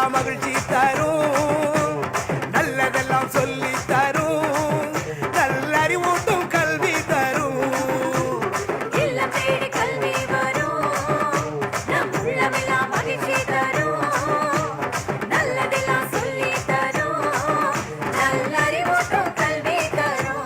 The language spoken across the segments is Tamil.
உள்ளமெல்லாம் மகிழ்ச்சி தரும், நல்லதெல்லாம் சொல்லி தரும், நல்லறிவூட்டும் கல்வி தரும். இல்லம் தேடி கல்வி வரும், நம் உள்ளமெல்லாம் மகிழ்ச்சி தரும், நல்லதெல்லாம் சொல்லி தரும், நல்லறிவூட்டும் கல்வி தரும்.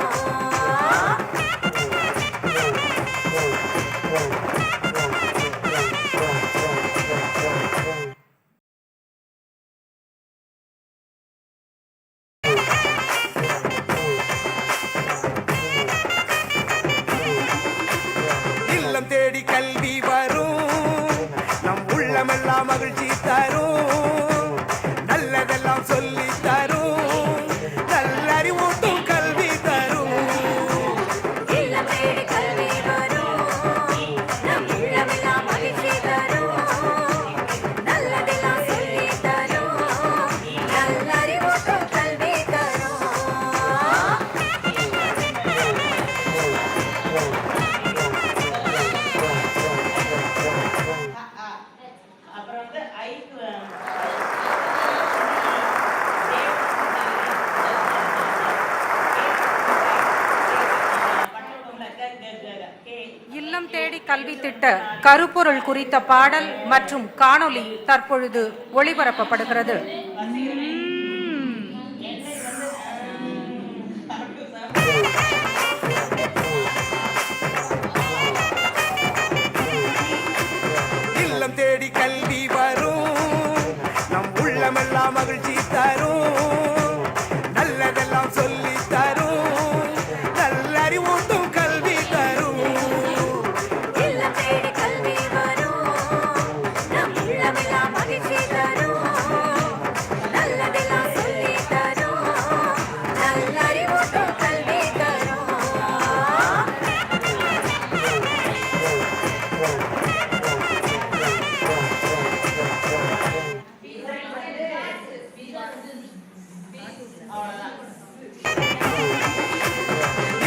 இல்லம் தேடி கல்வி வரும், நம் உள்ளமெல்லாம் மகிழ்ச்சி தரும், நல்லதெல்லாம் சொல்லி தரும், நல்லறிவூட்டும் கல்வி தரும். இல்லம் தேடி கல்வி வரும், நம் உள்ளமெல்லாம் மகிழ்ச்சி தரும், நல்லதெல்லாம் சொல்லி தரும், நல்லறிவூட்டும் கல்வி தரும். அப்புறம் வந்து ஐக்கு இல்லம் தேடி கல்வி திட்ட கருப்பொருள் குறித்த பாடல் மற்றும் காணொளி தற்பொழுது ஒளிபரப்பப்படுகிறது. இல்லம் தேடி கல்வி வரும், நம் உள்ளமெல்லாம் மகிழ்ச்சி தரும், நல்லதெல்லாம் சொல்லி தரும், நல்லறிவூட்டும் கல்வி தரும். இல்லம் தேடி கல்வி வரும், நம் உள்ளமெல்லாம் மகிழ்ச்சி தரும், நல்லதெல்லாம் சொல்லி தரும், நல்லறிவூட்டும் கல்வி தரும்.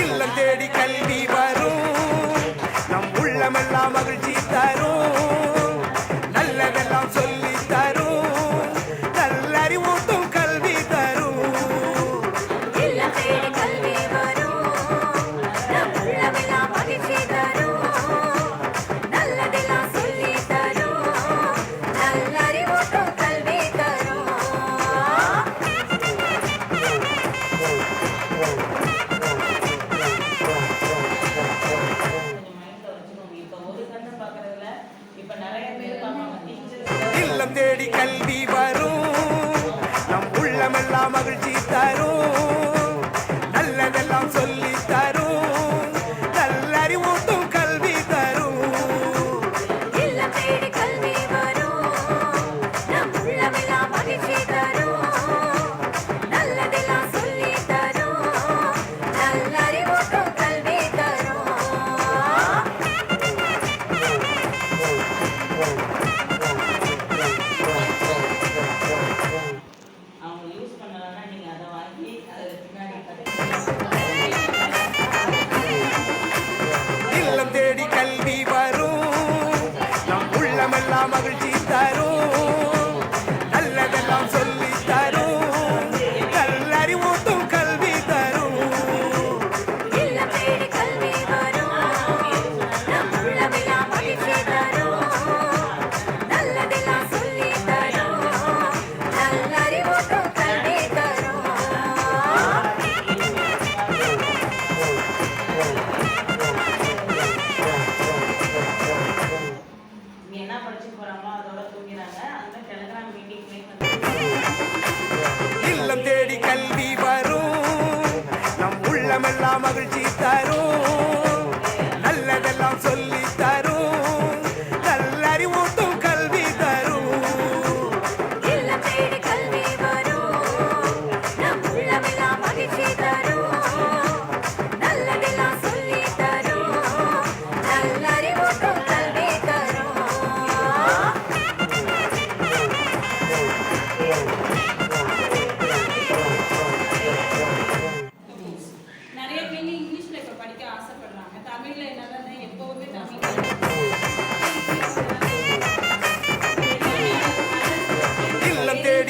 இல்லம் தேடி கல்வி வரும், நம் உள்ளமெல்லாம் மகிழ்ச்சி தரும், நல்லதெல்லாம் சொல்லி தரும், நல்லறிவூட்டும் கல்வி தரும். இல்லம் தேடி கல்வி வரும், நம் உள்ளமெல்லாம் மகிழ்ச்சி தரும், நல்லதெல்லாம் சொல்லி தரும், நல்லறிவூட்டும் கல்வி தரும். இப்போ ஒரு கண்ணு பார்க்கறதுல இப்போ நிறைய பேர் பார்ப்பாங்க டீச்சர். இல்லம் தேடி கல்வி வரும், நம் உள்ளமெல்லாம் மகிழ்ச்சி தரும், நல்லதெல்லாம் சொல்லி தரும், நல்லறிவூட்டும் கல்வி தரும். இல்லம் தேடி கல்வி வரும், நம் உள்ளமெல்லாம் மகிழ்ச்சி தரும், நல்லதெல்லாம் சொல்லி தரும், நல்லறிவூட்டும் கல்வி தரும். அவங்க யூஸ் பண்ணலன்னா நீங்கள் அதை வாங்கி அது பின்னாடி இல்லம் தேடி கல்வி வரும், நம் உள்ளமெல்லாம் மகிழ்ச்சி தரும், நல்லதெல்லாம் சொல்லி தரும், நல்லறிவூட்டும் கல்வி தரும். இல்லம் தேடி கல்வி வரும், நம் உள்ளமெல்லாம் மகிழ்ச்சி தரும், நல்லதெல்லாம் சொல்லி தரும், நல்லறிவூட்டும் கல்வி தரும். இங்கே என்ன படிச்சு போகிறாங்களோ அதோட தூங்கிறாங்க. அந்த டெலிகிராம் மீட்டிங் இல்லம் தேடி கல்வி வரும், நம் உள்ளமெல்லாம் மகிழ்ச்சி தரும், நல்லதெல்லாம் சொல்லி தரும், நல்லறிவூட்டும் கல்வி தரும். இல்லம் தேடி கல்வி வரும், நம் உள்ளமெல்லாம் மகிழ்ச்சி தரும், நல்லதெல்லாம் சொல்லி தரும், நல்லறிவூட்டும் கல்வி தரும். நிறைய பேர் இங்கிலீஷ்ல இப்ப படிக்க ஆசைப்படுறாங்க. தமிழ்ல என்னன்னா எப்பவுமே தமிழ் இல்லம் தேடி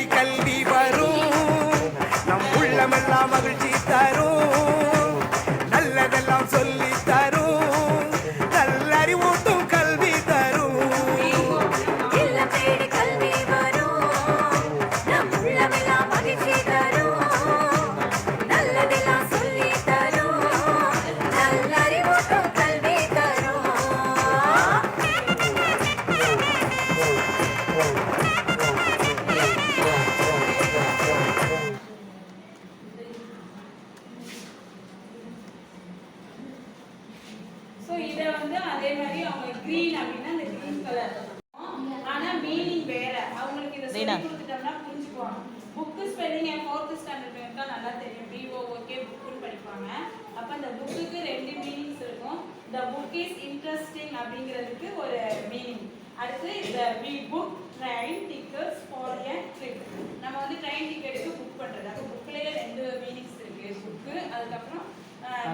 இதை வந்து அதே மாதிரி அவங்க green அப்படின்னா அந்த green கலர், ஆனா மீனிங் வேற. அவங்களுக்கு இதை சொல்லி கொடுத்துட்டோம்னா புரிஞ்சுக்குவாங்க. புக்கு ஸ்பெல்லிங் என் 4th ஸ்டாண்டர்ட் தான் நல்லா தெரியும். BOOK புக்குன்னு படிப்பாங்க. அப்போ அந்த புக்குக்கு 2 மீனிங்ஸ் இருக்கும். த புக் இஸ் இன்ட்ரெஸ்டிங் அப்படிங்கிறதுக்கு ஒரு மீனிங். அடுத்து இந்த we book train tickets for a trip. நம்ம வந்து ட்ரெயின் டிக்கெட்டுக்கு புக் பண்ணுறது. அப்போ புக்லேயே 2 மீனிங்ஸ் இருக்குது. புக்கு அதுக்கப்புறம்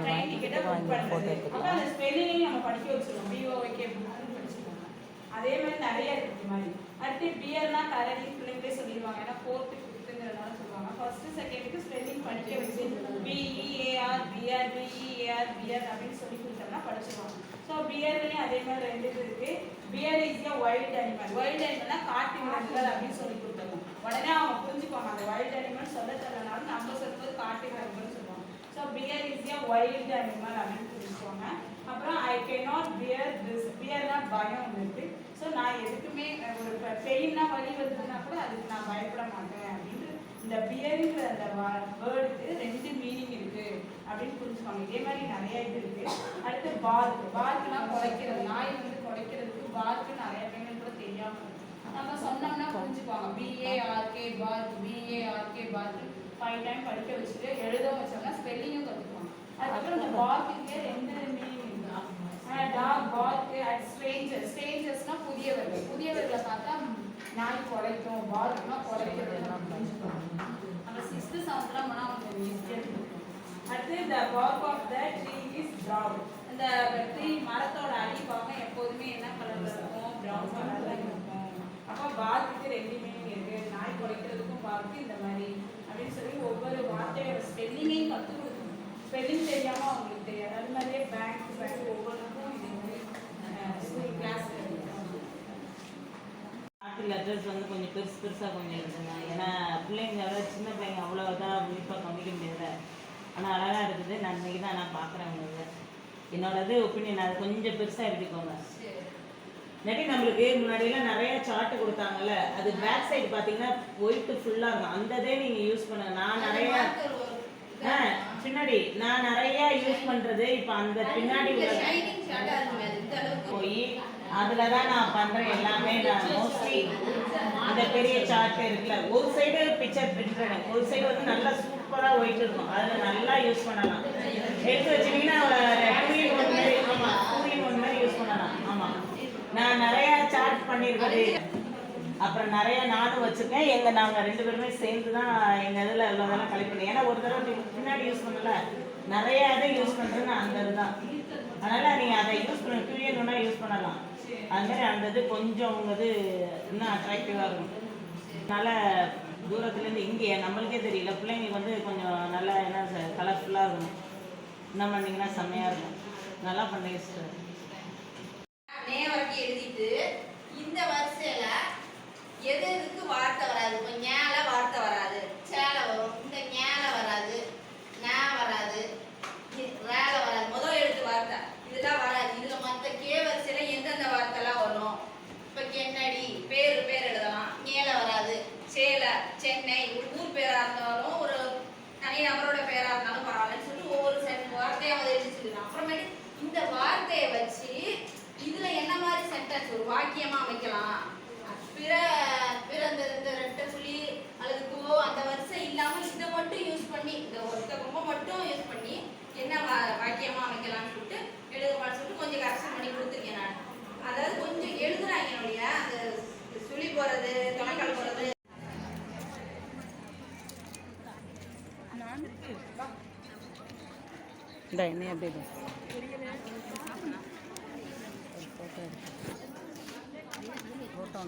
ட்ரெயின் டிக்கெட்டை புக் பண்ணுறது. அப்போ அந்த ஸ்பெல்லிங்கையும் நம்ம படிக்க வச்சுருவோம். BOOK புக்குன்னு படிச்சுருவோம். அதே மாதிரி நிறைய இருக்குது மாதிரி. அடுத்து பியர்னா கலரிங் பிள்ளைங்களே சொல்லிடுவாங்க. ஏன்னா 4th 5th சொல்லுவாங்க. ஃபர்ஸ்ட் செகண்டுக்கு ஸ்பெல்லிங் படிக்க வச்சு BEAR பியர் BEAR பியர் அப்படின்னு சொல்லி கொடுத்தோம்னா படிச்சுருவாங்க. ஸோ பியர்லையும் அதே மாதிரி 2 இது இருக்கு. Bear is a wild animal. Wild அனிமல்னா காட்டு விலங்குகள் அப்படின்னு சொல்லி கொடுத்தோம். உடனே அவங்க புரிஞ்சுக்குவாங்க. அந்த வைல்ட் அனிமல் சொல்ல தெரியலனாலும் நம்ம சொல்லும்போது காட்டு விலங்குகள் சொல்லுவாங்க. So bear is a wild animal அப்படின்னு புரிஞ்சுக்குவாங்க. அப்புறம் ஐ கேனாட் பியர் திஸ். பியர்னா பயம் இருக்கு. ஸோ நான் எதுக்குமே ஒரு பெயின்னா வலி வருதுன்னா கூட அதுக்கு நான் பயப்பட மாட்டேன் அப்படின்னு இந்த பியருங்கிற அந்த வேர்டுக்கு 2 மீனிங் இருக்கு அப்படின்னு புரிஞ்சுப்பாங்க. இதே மாதிரி நிறைய இது இருக்கு. அடுத்து பார்க். பார்க்னா குலைக்கிறது. நாய் வந்து குலைக்கிறதுக்கு பார்க்கு நிறைய பேருக்கு கூட தெரியாம நம்ம சொன்னோம்னா புரிஞ்சுக்குவாங்க. BARK bark BARK bark 5 time படிக்க வச்சுட்டு எழுத வச்சோம்னா ஸ்பெல்லிங்கும் கற்றுக்குவாங்க. அதுக்கப்புறம் இந்த பார்க்குக்கே 2 மீனிங் இருக்கு. Dog bark at strangers. ஸ்ட்ரேஞ்சர்ஸ்னா புதியவர்கள். புதியவர்களை பார்த்தா நாய் குலைக்கும். பார்க்னா குலைக்கிறது. நம்ம 6th 7th போனால் அவங்க ஈஸியாக இருக்கும். அடுத்து the bark of the tree is brown. இந்த ட்ரீ மரத்தோட அடிப்பாகம் எப்போதுமே என்ன கலரில் இருக்கும்? ப்ரௌன் கலரில் இருக்கும். அப்போ பார்க்குக்கு 2 மீனிங் இருக்கு. நாய் குலைக்கிறதுக்கும் பார்க்கு இந்த மாதிரி அப்படின்னு சொல்லி ஒவ்வொரு வார்த்தையோட ஸ்பெல்லிங்கையும் கற்றுக் கொடுக்கணும். ஸ்பெல்லிங் தெரியாமல் அவங்களுக்கு தெரியாது. அது மாதிரியே பேங்க் ஒவ்வொன்றுக்கும் இதே மாதிரி ஸ்கூல் கிளாஸ் லெட்டர்ஸ் வந்து கொஞ்சம் பெருசாக கொஞ்சம் இருக்குங்க. ஏன்னா பிள்ளைங்க சின்ன பிள்ளைங்க அவ்வளோ இதாக விழிப்பாக கவனிக்க முடியல. ஆனால் அழகாக இருக்குது. நான் இன்றைக்கி தான் நான் பார்க்குறேன். உங்களுக்கு என்னோடது ஒப்பீனியன் அது கொஞ்சம் பெருசாக எடுத்துக்கோங்க. இல்லாட்டி நம்மளுக்கு முன்னாடியெல்லாம் நிறைய சார்ட்டு கொடுத்தாங்கல்ல, அது பேக் சைடு பார்த்தீங்கன்னா ஒயிட்டு ஃபுல்லாக இருக்கும். அந்த இதே நீங்கள் யூஸ் பண்ண நான் நிறையா பின்னாடி நான் நிறையா யூஸ் பண்ணுறது இப்போ அந்த பின்னாடி போய் அதில் தான் நான் பண்ணுறேன் எல்லாமே. நான் மோஸ்ட்லி அந்த பெரிய சார்ட் இருக்குல்ல, ஒரு சைடு பிக்சர் பிரிண்ட், ஒரு சைடு வந்து நல்லா சூப்பராக ஒயிட் இருக்கும். அதில் நல்லா யூஸ் பண்ணலாம். எடுத்து வச்சிங்கன்னா 2 in 1 மாதிரி. ஆமாம், 2 in 1 மாதிரி யூஸ் பண்ணலாம். ஆமாம், நான் நிறையா சார்ட் பண்ணியிருக்கேன். அப்புறம் நிறைய நானும் வச்சுருக்கேன். நாங்கள் 2 பேருமே சேர்ந்து தான் எங்கள் இதில் உள்ளதெல்லாம் கலெக்ட் பண்ணி. ஏன்னா ஒரு தடவை பின்னாடி யூஸ் பண்ணல, நிறையா இதை யூஸ் பண்ணுறது நான் அந்த இதுதான். அதனால் நீங்கள் அதை யூஸ் பண்ண 2 in 1 யூஸ் பண்ணலாம். அதுமாதிரி அந்த இது கொஞ்சம் உங்கள் இன்னும் அட்ராக்டிவாக இருக்கும். அதனால் தூரத்துலேருந்து இங்கே நம்மளுக்கே தெரியல, பிள்ளைங்களுக்கு வந்து கொஞ்சம் நல்லா என்ன கலர்ஃபுல்லாக இருக்கணும். என்ன பண்ணிங்கன்னா செம்மையாக இருக்கும். நல்லா பண்ணீங்க சிஸ்டர். நேவரக்கு எழுதிட்டு இந்த வரிசையில எதுக்கு வார்த்தை வராது? இப்போ ஞால வார்த்தை வராது, சேலை வரும். இந்த ஞால வராது, நா வராது, ரேல வராது. முதல் எழுத்து வார்த்தை இதெல்லாம் வராது. இதுல மற்ற கே வரிசையில எந்தெந்த வார்த்தைலாம் வரும்? இப்போ கென்னடி பேர் எழுதலாம். ஞேல வராது. சேலை, சென்னை, ஊர் பேரா இருந்தாலும் ஒரு தனி நபரோட பேரா இருந்தாலும் பரவாயில்லன்னு சொல்லி ஒவ்வொரு வார்த்தையாவது எழுதி சொல்லலாம். அப்புறமேட்டு இந்த வார்த்தையை வச்சு இதுல என்ன மாதிரி சென்டென்ஸ் ஒரு வாக்கியமா அமைக்கலாம். இந்த 2 புள்ளி அல்லது கோ அந்த வரிசை இல்லாம இதை மட்டும் யூஸ் பண்ணி, இந்த ஒருத்த ரொம்ப மட்டும் யூஸ் பண்ணி என்ன வாக்கியமா அமைக்கலாம்னு சொல்லிட்டு எழுதுமான்னு சொல்லிட்டு கொஞ்சம் கரெக்ஷன் பண்ணி கொடுத்துருக்கேன் நான். அதாவது கொஞ்சம் எழுதுறாங்க என்னுடைய அந்த சுழி போறது, தொலைக்கால் போறது. இந்த என்ன அப்படி ஃபோட்டோ